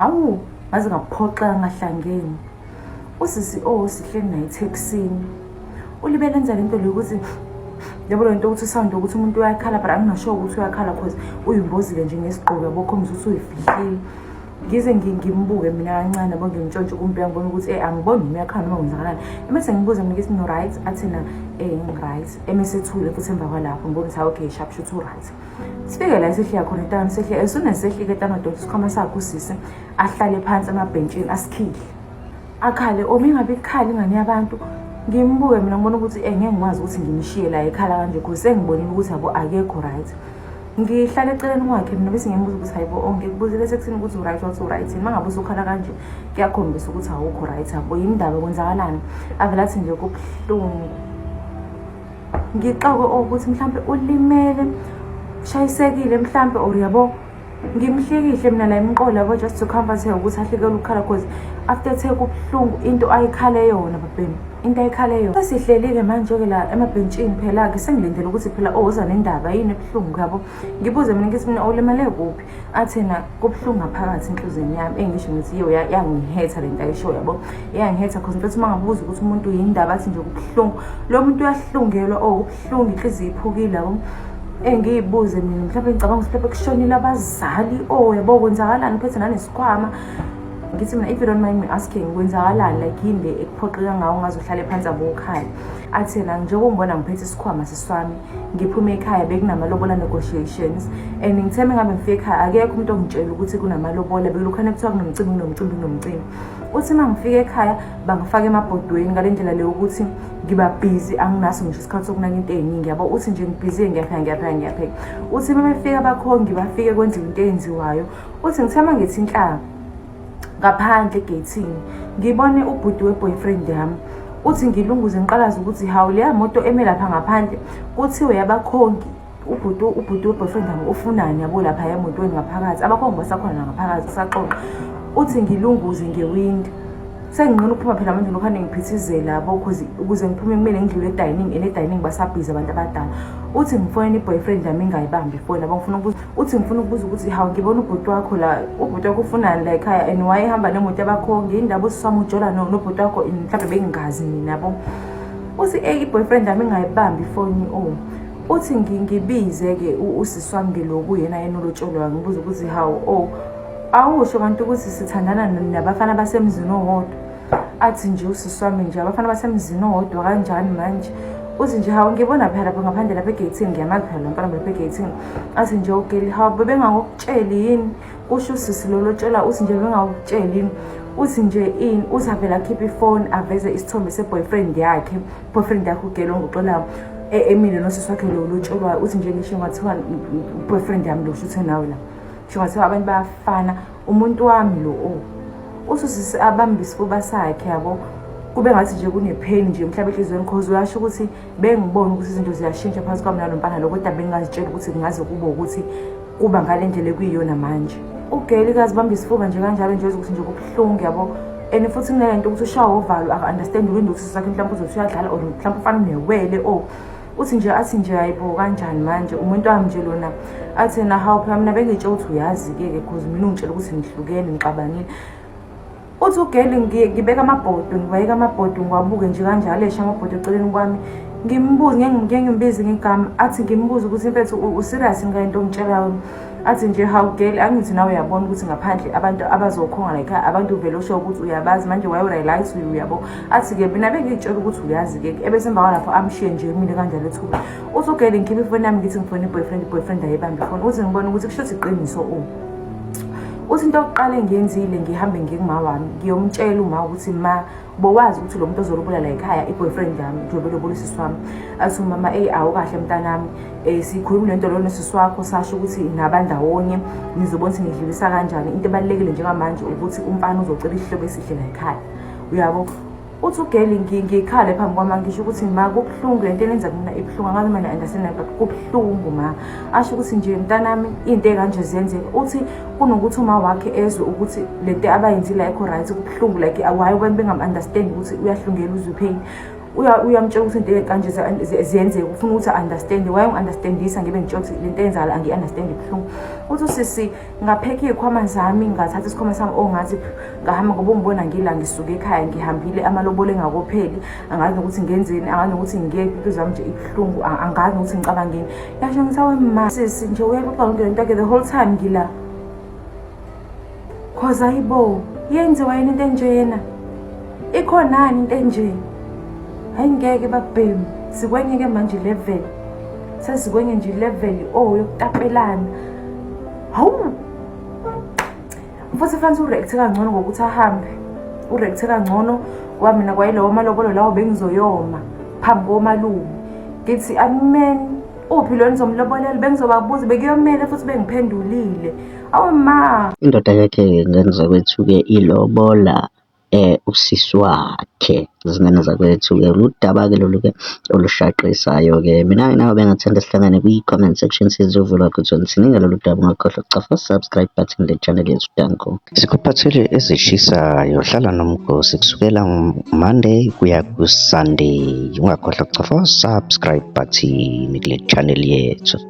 Awu ngaze ngaphoxa ngahlangene usisi sihleli naye eThekwini ulibele enza lento lokuthi yabo lento ukuthi sound ukuthi umuntu uyakhala but anginasho ukuthi uyakhala because uyimbozile nje ngesigqoko yabo khomza ukuthi uyifihlile ngize ngimbuke mina kancane yabo ngimtshontshe kumbe ngibona ukuthi angiboni noma yakhala noma kwenzakalani emase ngibuze mina ngithi no right athina right emesethule futhi emva kwalapho ngibona ukuthi okay sharp shoot right sifike la sehliya khona intana sehliya esona sehlike intana dot sikhama sakhe usisi ahlale phansi amabhentshini asikhile akhale mingabe ikhali ingane yabantu ngimbuke mina ngibona ukuthi ngeke ngikwazi ukuthi ngimishiye la ekhala kanje because sengibonile ukuthi yabo akekho right ngihlale eceleni kwakhe mina bese ngimbuza ukuthi hayibo ngikubuzile sekuthini ukuthi right wathi right mangabe usukhala kanje kuyakhombisa ukuthi awukho right yabo indaba kwenzakalani avela athi nje kubuhlungu ngixoxe ukuthi mhlambe ulimele shayisekile mhlambe or yabo ngimhlekihle mina la emqolo yabo just to comfort her ukuthi ahlekele ukukhala because after take kubuhlungu into ayikhale yona babhemi into ayikhale yona sesihlelike manje ke la emabhentshini phela ke sengilindele ukuthi phela uza nendaba yini ebuhlungu yabo ngibuze mina ngithi mina ulimele kuphi athena kubuhlungu ngaphakathi enhlizweni yami engisho ngithi yo yangihetha lento ayisho yabo yangihetha because mfethu mangabuza ukuthi umuntu yindaba athi nje kubuhlungu lo muntu uyahlungelwa kubuhlungu inhliziyo iphukile yabo engiyibuze mina mhlawumbe ngicabanga ukuthi phela kushonile abazali yabo kwenzakalani phethe nanesikhwama ngithi mina if you don't mind me asking kwenzakalani like yinde ekuphoqeka ngawo ngazohlala phansi abokhala athena njengobona ngiphethe isikhwama siswami ngiphume ekhaya bekunamalobola negotiations and ngitheme ngabe ngifike ekhaya akekho umuntu ongitshela ukuthi kunamalobola bekulokhana kuthiwa kunomcimbi uthi mangifike ekhaya bangifaka emabhodweni ngalendlela leyo ukuthi ngiba busy anginaso ngisho isikhathi sokunaka into eziningi yabo uthi nje ngibhizi ngiyapheka uthi uma befika abakhongi bafike kwenziwa into eyenziwayo uthi ngithema ngithi inhlanga ngaphandle egate ngibone ubhuti weboyfriend yami uthi ngilunguze ngiqalaza ukuthi hawu leya moto eme lapha ngaphandle kuthiwe yabakhongi ubhuti weboyfriend yami ufunani yabo lapha emotweni ngaphakathi abakhongi basakhona ngaphakathi saxoxa uthi ngilunguze ngewindi sengingqina ukuphuma phela manje lokhane ngiphithizela yabo ukuze ngiphume kumele ngidlule edining basabhiza abantu abadala uthi ngifone iboyfriend yami ingayibambi ifoni yabo ngifuna ukubuza uthi ngifuna ukubuza ukuthi hawu ngibona ubhuti wakho la ubhuti wakho ufunani la ekhaya and why ehamba nemoto yabakhongi indaba usiswami ujola nobhuti wakho mhlawumbe bengingazi mina yabo uthi iboyfriend yami ingayibambi ifoni uthi ngibize ke usiswami ngeloku yena olotsholo ngibuza ukuthi hawu awusho kanti ukuthi sithandana nabafana basemzini owodwa athi nje usiswami nje abafana basemzini owodwa kanjani manje uthi nje hawu ngibona phela lapha ngaphandle lapha egate ngiyamazi phela lampana lapha egate athi nje okay hawu bebengakutsheli yini usho usisi lolotshela uthi nje bengakutsheli yini uthi nje ini uthi avela akhipha ifoni aveze isithombe seboyfriend yakhe ugelo ngoxolayo emile nosisi wakhe lolotshelwa uthi nje ngisho ngathiwa boyfriend yami lo shuthe nawe la ngisho abantu bayafana umuntu wami lo ususisi abamba isifuba sakhe yabo kube ngathi nje kunepain nje mhlawumbe enhlizweni because uyasho ukuthi bengibona ukuthi izinto ziyashintsha phakathi kwami nalompana lo kodwa bengazitshela ukuthi kungaze kube ukuthi kuba ngalendlela ekuyiyona manje ugelikazi bamba isifuba nje kanjalo nje ukuthi nje kubuhlungu yabo and futhi kunalento ukuthi ushawa ovalo understand ukuthi sakhe mhlawumbe uzothi uyadlala or mhlawumbe ufana newele uthi nje athi nje hayibo kanjani manje umuntu wami nje lona athi na how phela mina bengitshela ukuthi uyazi ke because mina ungitshela ukuthi ngihlukene ngixabanile uthi ugeli ngibeka amabhodo ngibayeka amabhodo ngiwabuke nje kanjalo esha amabhodo eceleni kwami ngimbuze ngimbizi ngegama athi ngimbuza ukuthi mfethu userious ngento ongitshelayo athi nje hawu girl angithi nawe uyabona ukuthi ngaphandle abantu abazokhonga la ekhaya abantu vele osho ukuthi uyabazi manje why realize uyabo athi ke mina bengitshela ukuthi uyazi ke ebese emva kwalapho amshiye nje mina kanjalo ethuba uthi ugirl ngikhipha ifoni yami ngithi ngifone boyfriend ayibambe ifoni uthi ngibona ukuthi kushuthi iqiniso uthi into oqale ngiyenzile ngihambe ngikuma wami ngiyomtshela uma ukuthi ma bowazi ukuthi lo muntu ozolobola la ekhaya iboyfriend yami njobe lobolisa iswami athi mama awukahle mntanami sikhuluma lento lo nesisi wakho sasho ukuthi nabandawonye nizobona ukuthi ngidlulisa kanjani into ebalekile njengamanje ukuthi umfana uzocela ihlobo esihle la ekhaya uyabo uthi ugeli ngikhale phambi kwami ngisho ukuthi ma kubuhlungu lento enenza mina ibuhlungu angazi mina understand but kubuhlungu ma asho ukuthi nje mntanami into ekanje ziyenzeka uthi kunokuthi uma wakhe ezwe ukuthi lento abayenzile ayikho right kubuhlungu like why bengam understand ukuthi uyahlungela uzwe pain uyamtshela ukuthi into kanje ziyenzeka ufuna ukuthi understand wayengi-understandisa ngibe ngitshela ukuthi lento eyenzayo angi-understand ibuhlungu uthi usisi ngaphekha iy'khwama zami ngathatha isikhwama sami ongathi ngahamba ngoba ungibona ngila ngisuke ekhaya ngihambile amalobolo engakopheli angazi nokuthi ngenzeni angazi nokuthi ngiyephi impilo yami nje ibuhlungu angazi nokuthi ngicabangeni yasho ngithi awe ma sisi nje uyaxoxa yonke lento yakhe the whole time ngila cause ayibo yenziwa yini into enjena ikhonani into enje hayi ngeke babhemu sikwenye-ke manje level sesikwenye nje level yokutapelana hawu futhi fanele ureact kangcono ngokuthi ahambe ureact kangcono ngoba mina kwayilawo malobolo lawo bengizoyoma phambi komalume ngithi amen uphi lo nizomlobolela bengizobabuza bekuyomele futhi bengiphendulile awu ma indoda yakhe ngenza kwethu-ke ilobola usisi wakhe izingane zakwethu-ke ludaba-ke lolu-ke olushaqisayo-ke mina nawe bengathanda sihlangane kwi-comment section sizovulwa kuthona sininga lolu daba ungakhohlwa ukucafa subscribe button le channel yethu danko sikuphathele ezishisayo hlala nomgosi kusukela Monday kuya ku-Sunday ungakhohlwa ukucafa subscribe button kule channel yethu.